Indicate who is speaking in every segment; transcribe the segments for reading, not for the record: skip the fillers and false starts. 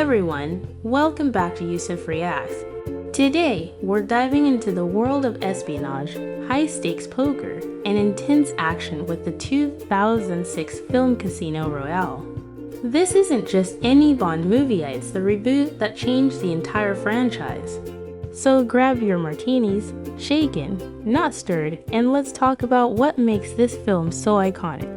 Speaker 1: everyone, welcome back to Yusuf Reacts. Today, we're diving into the world of espionage, high-stakes poker, and intense action with the 2006 film Casino Royale. This isn't just any Bond movie, it's the reboot that changed the entire franchise. So grab your martinis, shaken, not stirred, and let's talk about what makes this film so iconic.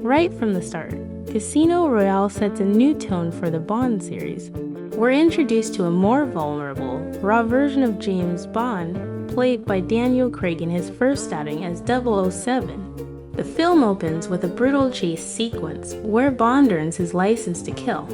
Speaker 1: Right from the start, Casino Royale sets a new tone for the Bond series. We're introduced to a more vulnerable, raw version of James Bond, played by Daniel Craig in his first outing as 007. The film opens with a brutal chase sequence where Bond earns his license to kill.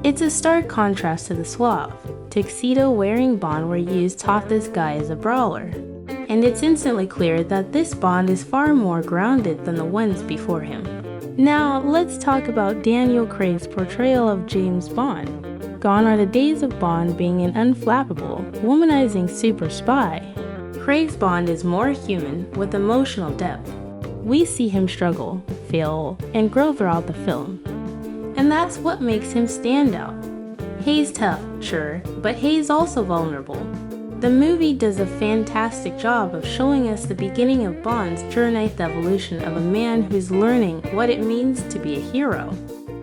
Speaker 1: It's a stark contrast to the suave, tuxedo-wearing Bond we're used taught this guy as a brawler. And it's instantly clear that this Bond is far more grounded than the ones before him. Now, let's talk about Daniel Craig's portrayal of James Bond. Gone are the days of Bond being an unflappable, womanizing super spy. Craig's Bond is more human, with emotional depth. We see him struggle, fail, and grow throughout the film. And that's what makes him stand out. He's tough, sure, but he's also vulnerable. The movie does a fantastic job of showing us the beginning of Bond's journey, the evolution of a man who's learning what it means to be a hero.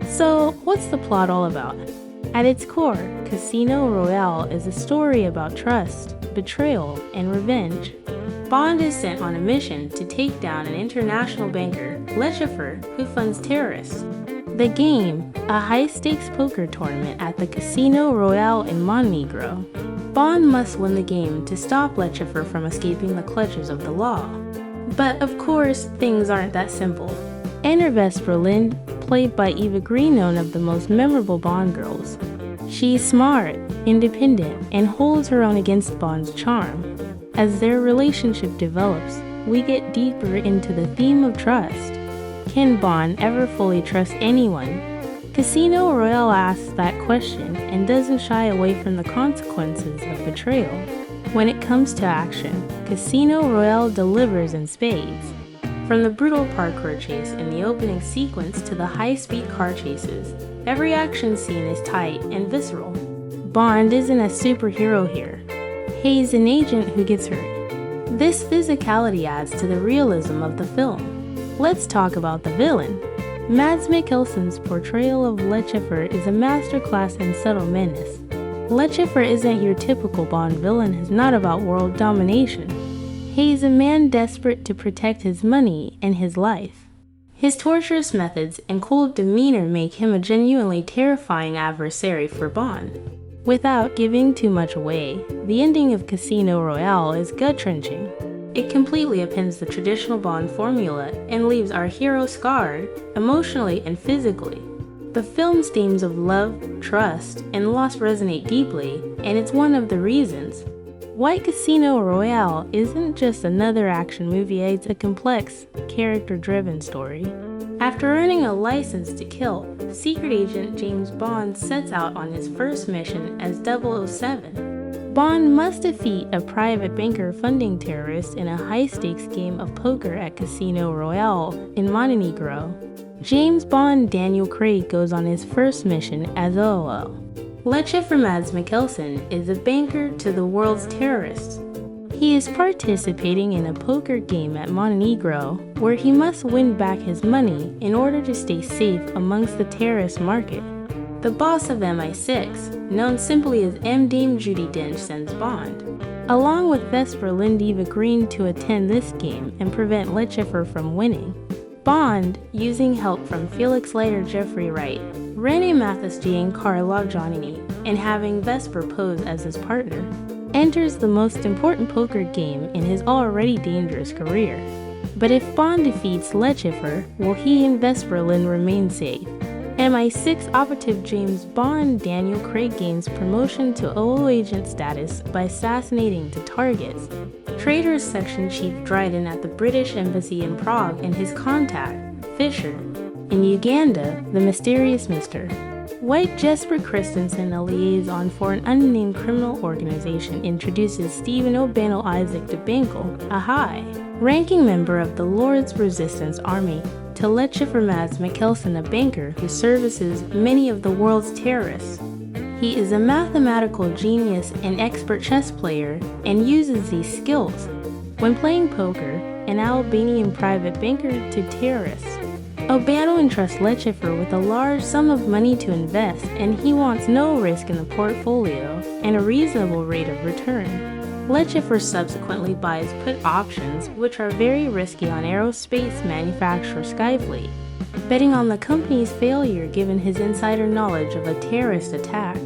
Speaker 1: So, what's the plot all about? At its core, Casino Royale is a story about trust, betrayal, and revenge. Bond is sent on a mission to take down an international banker, Chiffre, who funds terrorists. The game, a high-stakes poker tournament at the Casino Royale in Montenegro. Bond must win the game to stop Chiffre from escaping the clutches of the law. But of course, things aren't that simple. Enter Vesper, Lynd, played by Eva Green, one of the most memorable Bond girls. She's smart, independent, and holds her own against Bond's charm. As their relationship develops, we get deeper into the theme of trust. Can Bond ever fully trust anyone? Casino Royale asks that question and doesn't shy away from the consequences of betrayal. When it comes to action, Casino Royale delivers in spades. From the brutal parkour chase in the opening sequence to the high-speed car chases, every action scene is tight and visceral. Bond isn't a superhero here. He's an agent who gets hurt. This physicality adds to the realism of the film. Let's talk about the villain. Mads Mikkelsen's portrayal of Chiffre is a masterclass in subtle menace. Chiffre isn't your typical Bond villain who's not about world domination. He's a man desperate to protect his money and his life. His torturous methods and cold demeanor make him a genuinely terrifying adversary for Bond. Without giving too much away, the ending of Casino Royale is gut-wrenching. It completely upends the traditional Bond formula and leaves our hero scarred, emotionally and physically. The film's themes of love, trust, and loss resonate deeply, and it's one of the reasons why Casino Royale isn't just another action movie, it's a complex, character-driven story. After earning a license to kill, secret agent James Bond sets out on his first mission as 007. Bond must defeat a private banker funding terrorists in a high-stakes game of poker at Casino Royale in Montenegro. James Bond Daniel Craig goes on his first mission as OO. Chiffre Mads Mikkelsen is a banker to the world's terrorists. He is participating in a poker game at Montenegro where he must win back his money in order to stay safe amongst the terrorist market. The boss of MI6, known simply as M. Dame Judi Dench, sends Bond, along with Vesper, Lynd, Eva Green, to attend this game and prevent Chiffre from winning. Bond, using help from Felix Leiter, Jeffrey Wright, René Mathis, Giancarlo Giannini, and having Vesper pose as his partner, enters the most important poker game in his already dangerous career. But if Bond defeats Chiffre, will he and Vesper Lynd remain safe? MI6 operative James Bond Daniel Craig gains promotion to OO agent status by assassinating the targets. Traitors Section Chief Dryden at the British Embassy in Prague and his contact, Fisher. In Uganda, the mysterious Mr. White Jesper Christensen, a liaison for an unnamed criminal organization, introduces Stephen O'Bannon Isaac de Bankel, a high-ranking member of the Lord's Resistance Army, to Chiffre Mads Mikkelsen, a banker who services many of the world's terrorists. He is a mathematical genius and expert chess player and uses these skills when playing poker, an Albanian private banker to terrorists. Albano entrusts Chiffre with a large sum of money to invest, and he wants no risk in the portfolio and a reasonable rate of return. Chiffre subsequently buys put options, which are very risky on aerospace manufacturer Skyfleet, betting on the company's failure given his insider knowledge of a terrorist attack.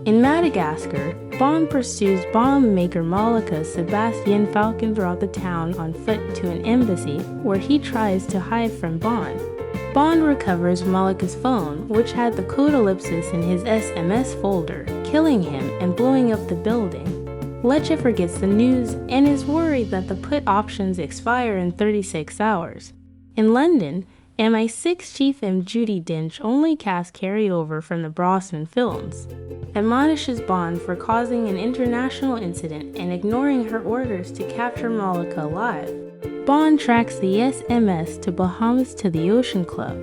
Speaker 1: In Madagascar, Bond pursues bomb maker Malika Sebastian Falcon throughout the town on foot to an embassy where he tries to hide from Bond. Bond recovers Malika's phone, which had the code ellipsis in his SMS folder, killing him and blowing up the building. Chiffre gets the news and is worried that the put options expire in 36 hours. In London, MI6 Chief M. Judi Dench, only cast carryover from the Brosnan films, admonishes Bond for causing an international incident and ignoring her orders to capture Malika alive. Bond tracks the SMS to Bahamas to the Ocean Club.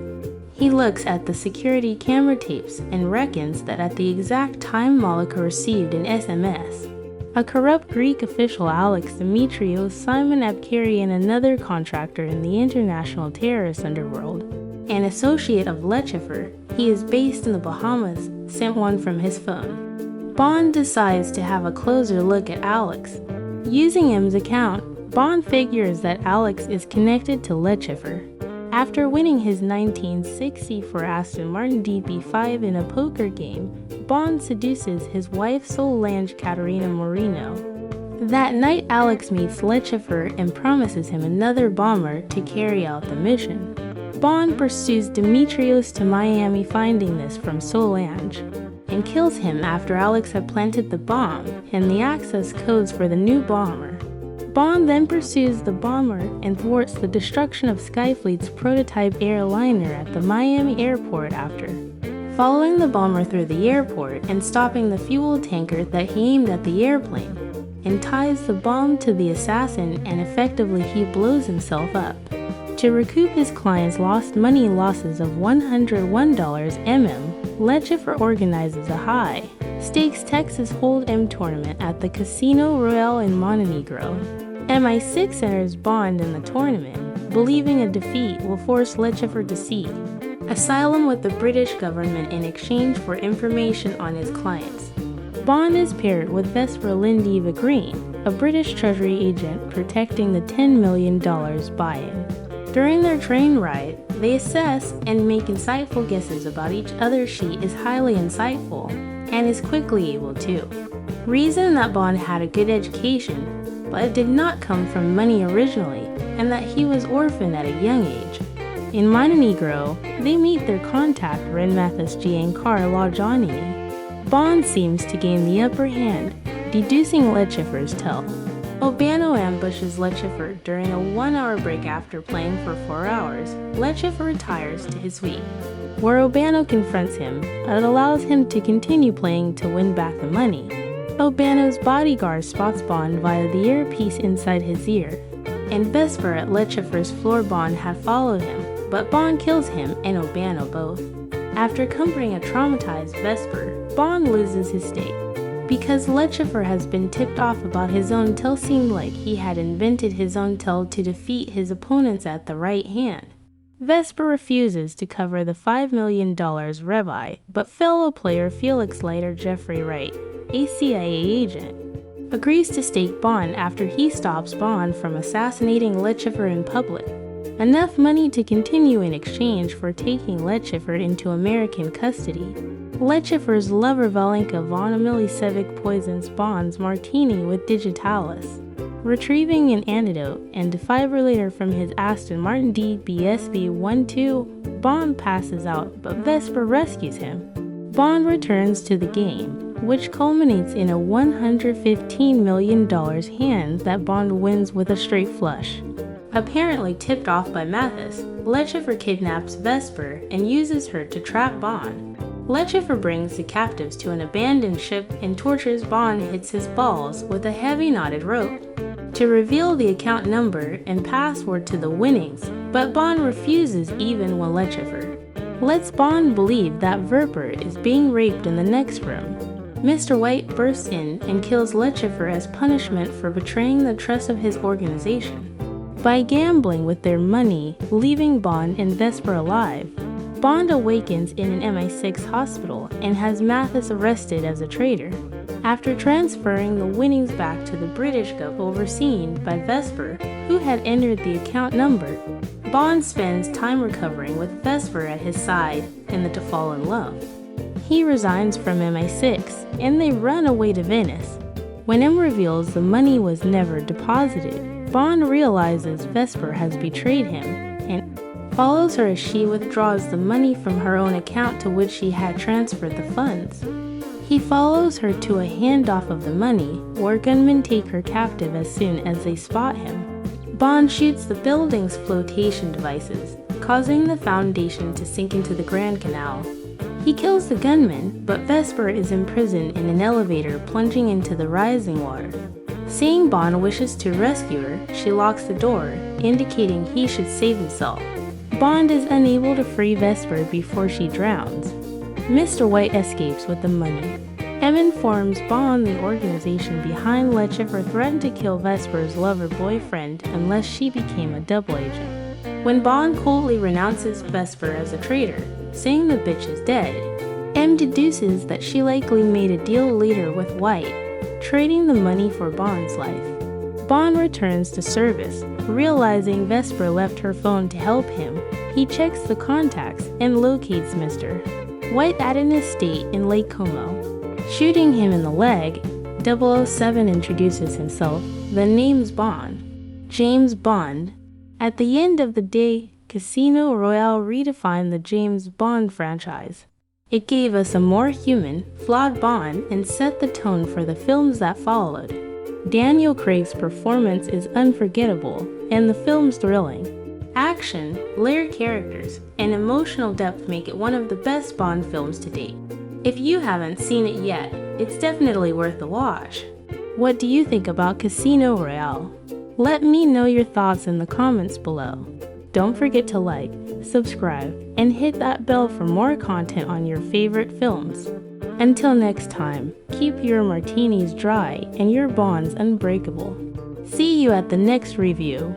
Speaker 1: He looks at the security camera tapes and reckons that at the exact time Malika received an SMS, a corrupt Greek official Alex Dimitrios, Simon Abkari, and another contractor in the international terrorist underworld, an associate of Chiffre, he is based in the Bahamas, sent one from his phone. Bond decides to have a closer look at Alex. Using M's account, Bond figures that Alex is connected to Chiffre. After winning his 1964 Aston Martin DB5 in a poker game, Bond seduces his wife Solange Caterina Moreno. That night, Alex meets Chiffre and promises him another bomber to carry out the mission. Bond pursues Dimitrios to Miami, finding this from Solange, and kills him after Alex had planted the bomb and the access codes for the new bomber. Bond then pursues the bomber and thwarts the destruction of Skyfleet's prototype airliner at the Miami airport after, following the bomber through the airport and stopping the fuel tanker that he aimed at the airplane, and ties the bomb to the assassin, and effectively he blows himself up. To recoup his client's lost money losses of $101 Chiffre organizes a high-stakes Texas Hold'em tournament at the Casino Royale in Montenegro. MI6 enters Bond in the tournament, believing a defeat will force Chiffre to seek asylum with the British government in exchange for information on his clients. Bond is paired with Vesper Lynd Green, a British Treasury agent protecting the $10 million buy-in. During their train ride, they assess and make insightful guesses about each other. She is highly insightful and is quickly able to reason that Bond had a good education, but it did not come from money originally, and that he was orphaned at a young age. In Montenegro, they meet their contact Reinvented Giancarlo Giannini. Bond seems to gain the upper hand, deducing Chiffre's tell. Albano ambushes Chiffre during a 1-hour break after playing for 4 hours. Chiffre retires to his suite, where Albano confronts him, but allows him to continue playing to win back the money. Albano's bodyguard spots Bond via the earpiece inside his ear, and Vesper at Chiffre's floor. Bond had followed him, but Bond kills him and Albano both. After comforting a traumatized Vesper, Bond loses his stake. Because Chiffre has been tipped off about his own tell, seemed like he had invented his own tell to defeat his opponents at the right hand. Vesper refuses to cover the $5 million rebuy, but fellow player Felix Leiter Jeffrey Wright, a CIA agent, agrees to stake Bond after he stops Bond from assassinating Chiffre in public. Enough money to continue in exchange for taking Chiffre into American custody. Chiffre's lover Valenka von Milicevic poisons Bond's martini with digitalis. Retrieving an antidote and defibrillator from his Aston Martin DBSB-12, Bond passes out, but Vesper rescues him. Bond returns to the game, which culminates in a $115 million hand that Bond wins with a straight flush. Apparently tipped off by Mathis, Chiffre kidnaps Vesper and uses her to trap Bond. Chiffre brings the captives to an abandoned ship and tortures Bond hits his balls with a heavy knotted rope to reveal the account number and password to the winnings, but Bond refuses even when Chiffre lets Bond believe that Vesper is being raped in the next room. Mr. White bursts in and kills Chiffre as punishment for betraying the trust of his organization. By gambling with their money, leaving Bond and Vesper alive, Bond awakens in an MI6 hospital and has Mathis arrested as a traitor. After transferring the winnings back to the British government overseen by Vesper, who had entered the account number, Bond spends time recovering with Vesper at his side and to fall in love. He resigns from MI6 and they run away to Venice. When M reveals the money was never deposited, Bond realizes Vesper has betrayed him and follows her as she withdraws the money from her own account to which she had transferred the funds. He follows her to a handoff of the money, where gunmen take her captive as soon as they spot him. Bond shoots the building's flotation devices, causing the foundation to sink into the Grand Canal. He kills the gunman, but Vesper is imprisoned in an elevator plunging into the rising water. Seeing Bond wishes to rescue her, she locks the door, indicating he should save himself. Bond is unable to free Vesper before she drowns. Mr. White escapes with the money. M informs Bond the organization behind Chiffre threatened to kill Vesper's lover-boyfriend unless she became a double agent. When Bond coldly renounces Vesper as a traitor, saying the bitch is dead, M deduces that she likely made a deal later with White, trading the money for Bond's life. Bond returns to service, realizing Vesper left her phone to help him. He checks the contacts and locates Mr. White at an estate in Lake Como. Shooting him in the leg, 007 introduces himself, then names Bond, James Bond. At the end of the day, Casino Royale redefined the James Bond franchise. It gave us a more human, flawed Bond and set the tone for the films that followed. Daniel Craig's performance is unforgettable, and the film's thrilling. Action, layered characters, and emotional depth make it one of the best Bond films to date. If you haven't seen it yet, it's definitely worth a watch. What do you think about Casino Royale? Let me know your thoughts in the comments below. Don't forget to like, subscribe, and hit that bell for more content on your favorite films. Until next time, keep your martinis dry and your bonds unbreakable. See you at the next review.